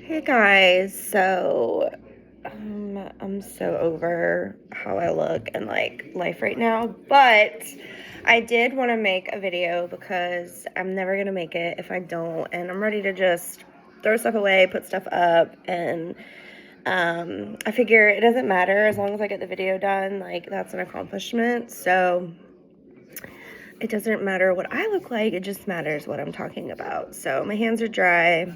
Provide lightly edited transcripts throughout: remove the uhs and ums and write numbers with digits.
Hey guys, so I'm so over how I look and like life right now, but I did want to make a video because I'm never gonna make it if I don't, and I'm ready to just throw stuff away, put stuff up, and I figure it doesn't matter as long as I get the video done, like that's an accomplishment. So it doesn't matter what I look like, it just matters what I'm talking about. So my hands are dry,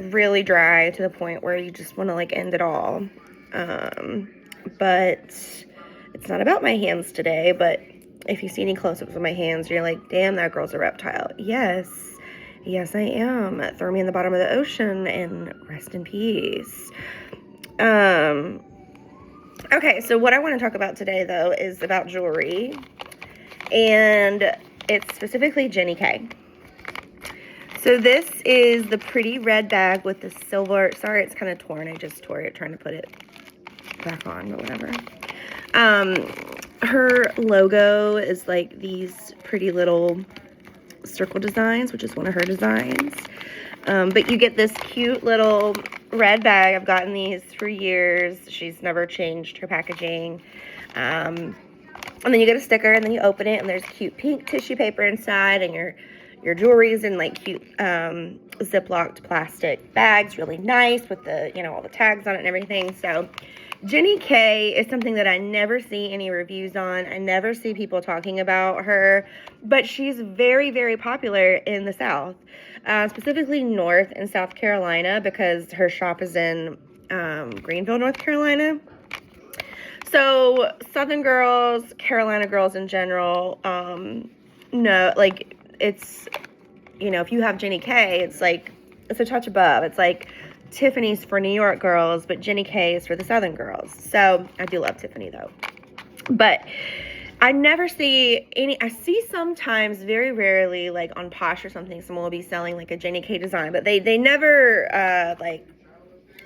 really dry to the point where you just want to like end it all. But it's not about my hands today. But if you see any close-ups of my hands, you're like, damn, that girl's a reptile. Yes, I am. Throw me in the bottom of the ocean and rest in peace. Okay, so what I want to talk about today though is about jewelry, and it's specifically Jenni K. So this is the pretty red bag with the silver. Sorry, it's kind of torn. I just tore it trying to put it back on, but whatever. Her logo is like these pretty little circle designs, which is one of her designs. But you get this cute little red bag. I've gotten these for years. She's never changed her packaging. And then you get a sticker, and then you open it, and there's cute pink tissue paper inside, and your jewelry's in like cute ziplocked plastic bags, really nice with the, you know, all the tags on it and everything. So Jenni K is something that I never see any reviews on. I never see people talking about her, but she's very, very popular in the South, specifically North and South Carolina, because her shop is in Greenville, North Carolina. So Southern girls, Carolina girls in general, no, like it's, you know, if you have Jenni K, it's like, it's a touch above. It's like Tiffany's for New York girls, but Jenni K is for the Southern girls. So I do love Tiffany though. But I never see any, I see sometimes, very rarely, like on Posh or something, someone will be selling like a Jenni K design, but they never like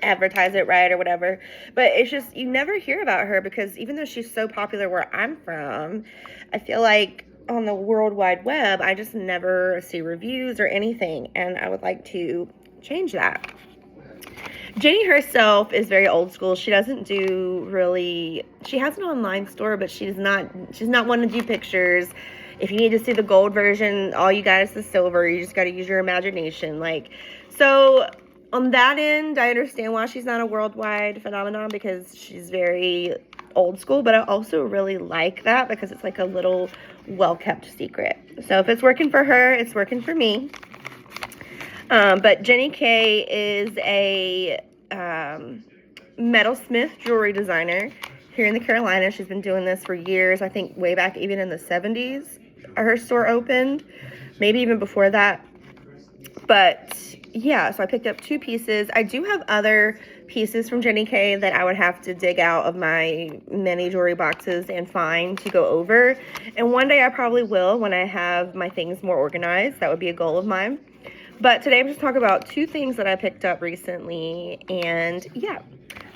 advertise it right or whatever. But it's just, you never hear about her because even though she's so popular where I'm from, I feel like on the World Wide Web, I just never see reviews or anything, and I would like to change that. Jenni herself is very old school. She doesn't do really, she has an online store, but she's not one to do pictures. If you need to see the gold version, all you got is the silver. You just got to use your imagination. Like, so on that end, I understand why she's not a worldwide phenomenon, because she's very old school, but I also really like that because it's like a little well-kept secret. So if it's working for her, it's working for me. But Jenni K is a metalsmith jewelry designer here in the Carolinas. She's been doing this for years. I think way back even in the 70s, her store opened, maybe even before that. But yeah, so I picked up 2 pieces. I do have other pieces from Jenni K that I would have to dig out of my many jewelry boxes and find to go over. And one day I probably will, when I have my things more organized. That would be a goal of mine. But today I'm just talking about 2 things that I picked up recently. And yeah,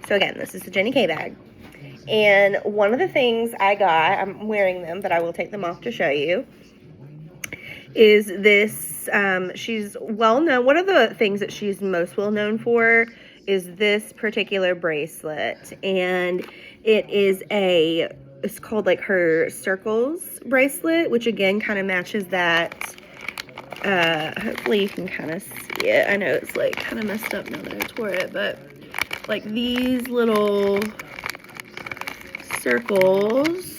so again, this is the Jenni K bag. And one of the things I got, I'm wearing them, but I will take them off to show you, is this, she's well known, one of the things that she's most well known for is this particular bracelet, and it is it's called like her circles bracelet, which again kind of matches that, hopefully you can kind of see it. I know it's like kind of messed up now that I tore it, but like these little circles,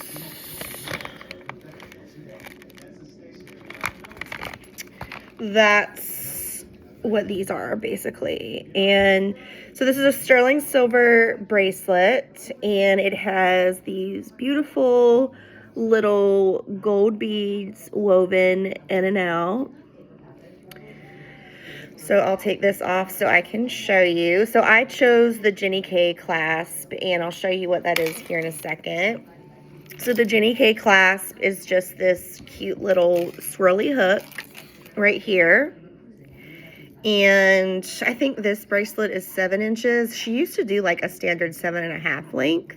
that's what these are basically. And so this is a sterling silver bracelet, and it has these beautiful little gold beads woven in and out. So I'll take this off so I can show you. So I chose the Jenni K clasp, and I'll show you what that is here in a second. So the Jenni K clasp is just this cute little swirly hook right here. And I think this bracelet is 7 inches. She used to do like a standard 7.5 length.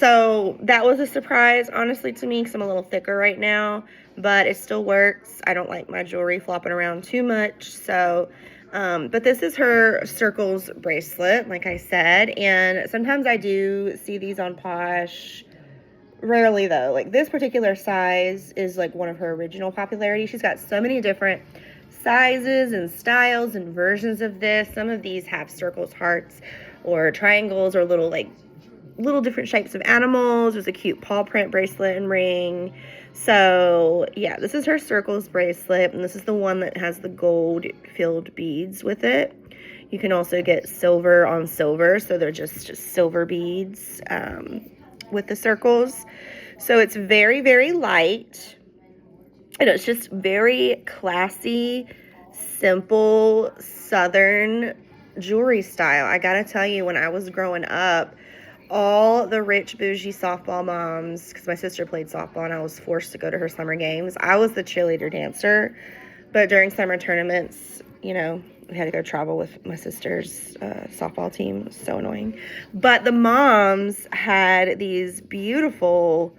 So that was a surprise, honestly, to me, because I'm a little thicker right now, but it still works. I don't like my jewelry flopping around too much, so But this is her circles bracelet, like I said, and sometimes I do see these on Posh. Rarely though. Like this particular size is like one of her original popularity. She's got so many different sizes and styles and versions of this. Some of these have circles, hearts, or triangles, or little different shapes of animals. There's a cute paw print bracelet and ring. So yeah, this is her circles bracelet, and this is the one that has the gold filled beads with it. You can also get silver on silver, so they're just silver beads with the circles. So it's very, very light, and it's just very classy, simple, Southern jewelry style. I gotta tell you, when I was growing up, all the rich, bougie softball moms, because my sister played softball and I was forced to go to her summer games. I was the cheerleader dancer, but during summer tournaments, you know, we had to go travel with my sister's softball team. It was so annoying. But the moms had these beautiful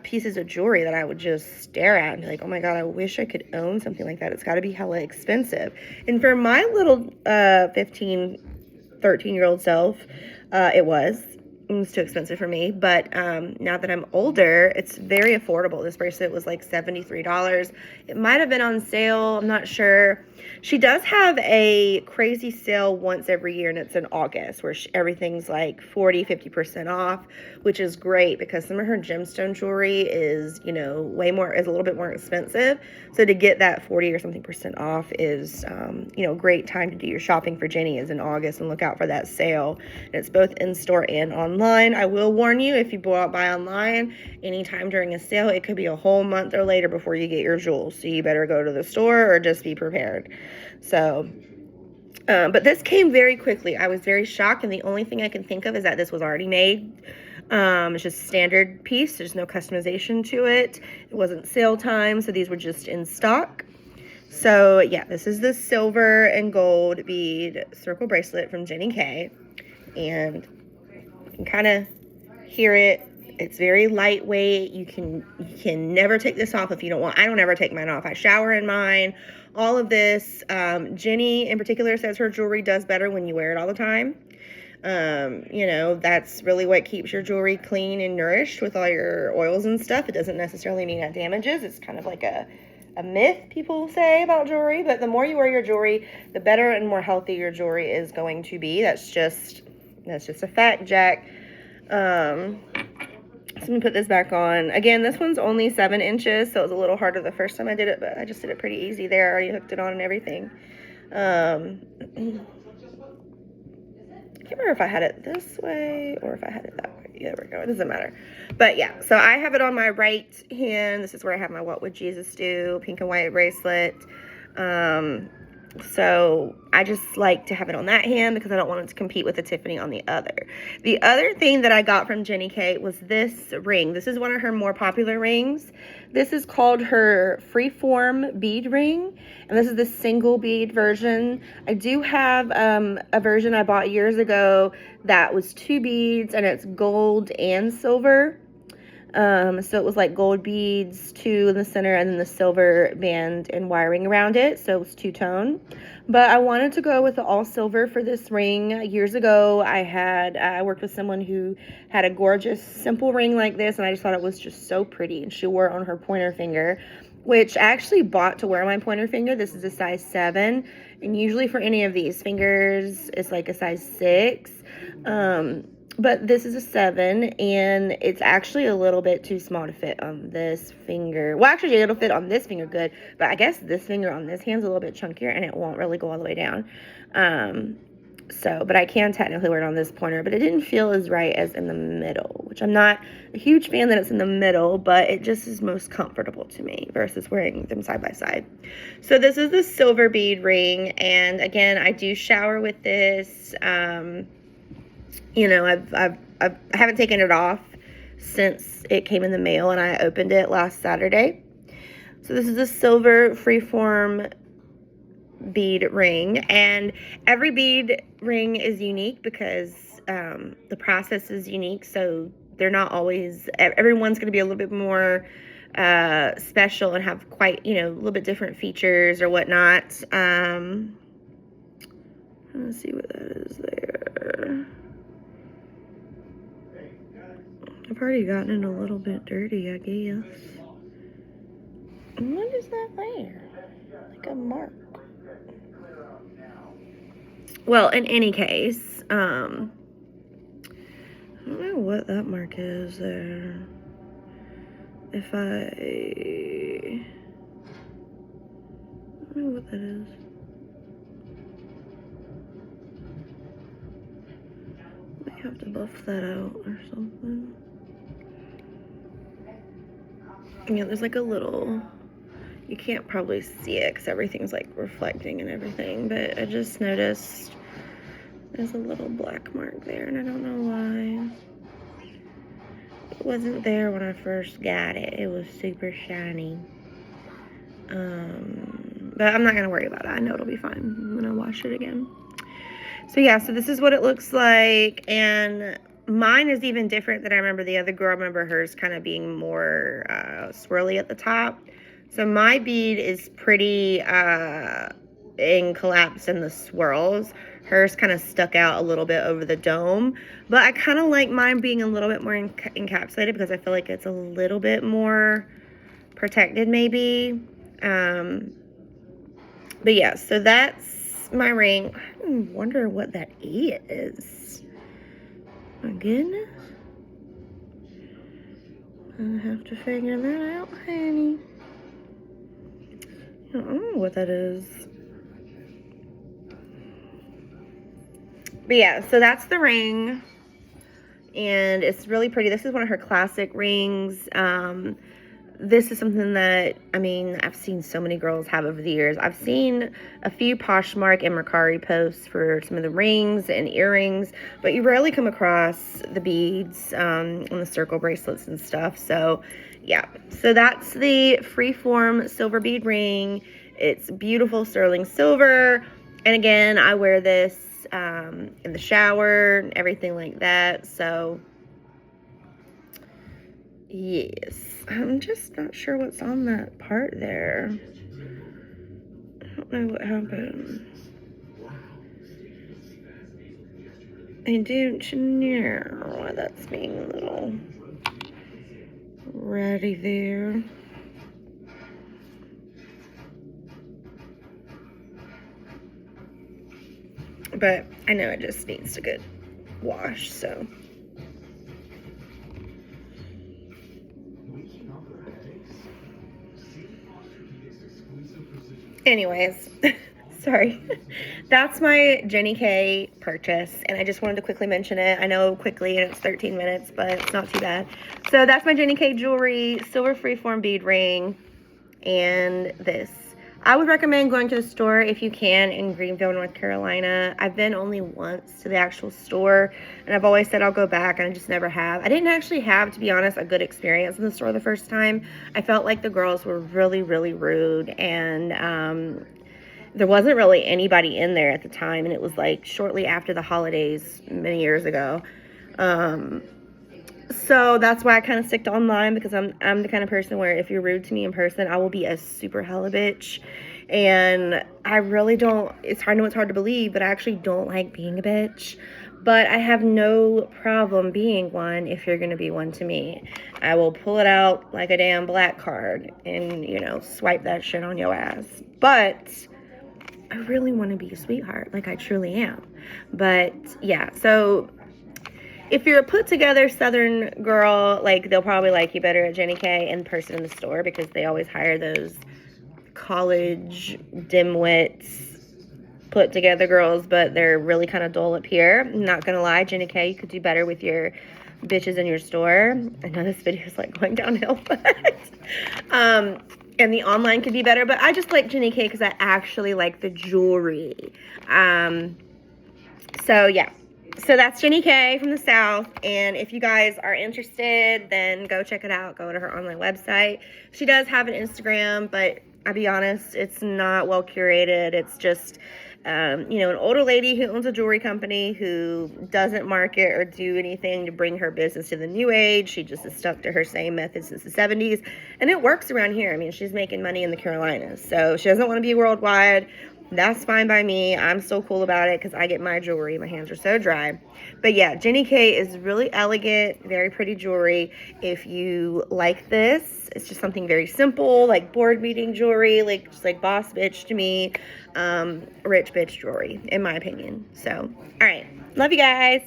pieces of jewelry that I would just stare at and be like, oh my God, I wish I could own something like that. It's got to be hella expensive. And for my little 15, 13-year-old self, it was too expensive for me. But now that I'm older, it's very affordable. This bracelet was like $73. It might have been on sale. I'm not sure. She does have a crazy sale once every year, and it's in August, where everything's like 40-50% off, which is great because some of her gemstone jewelry is, you know, is a little bit more expensive. So to get that 40 or something % off is, you know, great time to do your shopping for Jenni is in August, and look out for that sale. And it's both in store and online. I will warn you, if you buy online anytime during a sale, it could be a whole month or later before you get your jewels. So you better go to the store or just be prepared. So, but this came very quickly. I was very shocked, and the only thing I can think of is that this was already made. It's just a standard piece. There's no customization to it. It wasn't sale time, so these were just in stock. So yeah, this is the silver and gold bead circle bracelet from Jenni K. And you can kind of hear it. It's very lightweight. You can never take this off if you don't want. I don't ever take mine off. I shower in mine. All of this. Jenni in particular says her jewelry does better when you wear it all the time. You know, that's really what keeps your jewelry clean and nourished with all your oils and stuff. It doesn't necessarily mean it damages. It's kind of like a myth people say about jewelry, but the more you wear your jewelry, the better and more healthy your jewelry is going to be. That's just a fact, Jack. So let me put this back on. Again, this one's only 7 inches, so it was a little harder the first time I did it, but I just did it pretty easy there. I already hooked it on and everything. I can't remember if I had it this way or if I had it that way. There we go. It doesn't matter. But yeah, so I have it on my right hand. This is where I have my What Would Jesus Do pink and white bracelet. So I just like to have it on that hand because I don't want it to compete with the Tiffany on the other. The other thing that I got from Jenni K was this ring. This is one of her more popular rings. This is called her Freeform bead ring, and this is the single bead version. I do have a version I bought years ago that was 2 beads, and it's gold and silver. So it was like gold beads, 2 in the center, and then the silver band and wiring around it. So it was 2-tone. But I wanted to go with the all silver for this ring. Years ago, I worked with someone who had a gorgeous, simple ring like this, and I just thought it was just so pretty. And she wore it on her pointer finger, which I actually bought to wear on my pointer finger. This is a size 7, and usually for any of these fingers, it's like a size 6. But this is a 7, and it's actually a little bit too small to fit on this finger. Well, actually, it'll fit on this finger good, but I guess this finger on this hand's a little bit chunkier, and it won't really go all the way down. But I can technically wear it on this pointer, but it didn't feel as right as in the middle, which I'm not a huge fan that it's in the middle, but it just is most comfortable to me versus wearing them side by side. So this is the silver bead ring, and again, I do shower with this. You know, I haven't taken it off since it came in the mail, and I opened it last Saturday. So this is a silver Freeform bead ring, and every bead ring is unique because the process is unique. So they're not always, everyone's going to be a little bit more special and have quite, you know, a little bit different features or whatnot. Let's see what that is there. I've already gotten it a little bit dirty, I guess. What is that there? Like a mark. Well, in any case, I don't know what that mark is there. If I don't know what that is. I have to buff that out or something. Yeah, there's like a little, you can't probably see it because everything's like reflecting and everything, but I just noticed there's a little black mark there and I don't know why. It wasn't there when I first got it. It was super shiny. But I'm not gonna worry about it. I know it'll be fine. I'm gonna wash it again. So yeah, so this is what it looks like, and mine is even different than I remember the other girl. I remember hers kind of being more swirly at the top. So my bead is pretty in collapse in the swirls. Hers kind of stuck out a little bit over the dome, but I kind of like mine being a little bit more encapsulated because I feel like it's a little bit more protected maybe. But yeah, so that's my ring. I wonder what that E is. My goodness. I'm gonna have to figure that out, honey. I don't know what that is. But yeah, so that's the ring. And it's really pretty. This is one of her classic rings. This is something that, I mean, I've seen so many girls have over the years. I've seen a few Poshmark and Mercari posts for some of the rings and earrings, but you rarely come across the beads and the circle bracelets and stuff. So, yeah. So that's the Freeform silver bead ring. It's beautiful sterling silver. And again, I wear this in the shower and everything like that. So, yes. I'm just not sure what's on that part there. I don't know what happened. I don't know why that's being a little ratty there. But I know it just needs a good wash, so. Anyways, sorry. That's my Jenni K purchase, and I just wanted to quickly mention it. I know quickly, and it's 13 minutes, but it's not too bad. So that's my Jenni K jewelry, silver freeform bead ring, and this. I would recommend going to the store if you can in Greenville, North Carolina. I've been only once to the actual store, and I've always said I'll go back, and I just never have. I didn't actually have, to be honest, a good experience in the store the first time. I felt like the girls were really, really rude, and there wasn't really anybody in there at the time, and it was like shortly after the holidays many years ago. So that's why I kind of stick to online, because I'm the kind of person where if you're rude to me in person, I will be a super hella bitch. And I really don't, it's hard to believe, but I actually don't like being a bitch. But I have no problem being one if you're going to be one to me. I will pull it out like a damn black card and, you know, swipe that shit on your ass. But I really want to be a sweetheart, like I truly am. But yeah, so if you're a put-together Southern girl, like, they'll probably like you better at Jenni K in person in the store, because they always hire those college dimwits put-together girls, but they're really kind of dull up here. I'm not gonna lie, Jenni K, you could do better with your bitches in your store. I know this video is like going downhill, but and the online could be better, but I just like Jenni K because I actually like the jewelry. So yeah. So that's Jenni K from the South, and if you guys are interested, then go check it out. Go to her online website. She does have an Instagram, but I'll be honest, it's not well curated. It's just, you know, an older lady who owns a jewelry company who doesn't market or do anything to bring her business to the new age. She just is stuck to her same method since the 70s, and it works around here. I mean, she's making money in the Carolinas, so she doesn't want to be worldwide. That's fine by me. I'm still cool about it because I get my jewelry. My hands are so dry. But yeah, Jenni K is really elegant, very pretty jewelry. If you like this, it's just something very simple, like board meeting jewelry, like just like boss bitch to me, rich bitch jewelry, in my opinion. So, all right. Love you guys.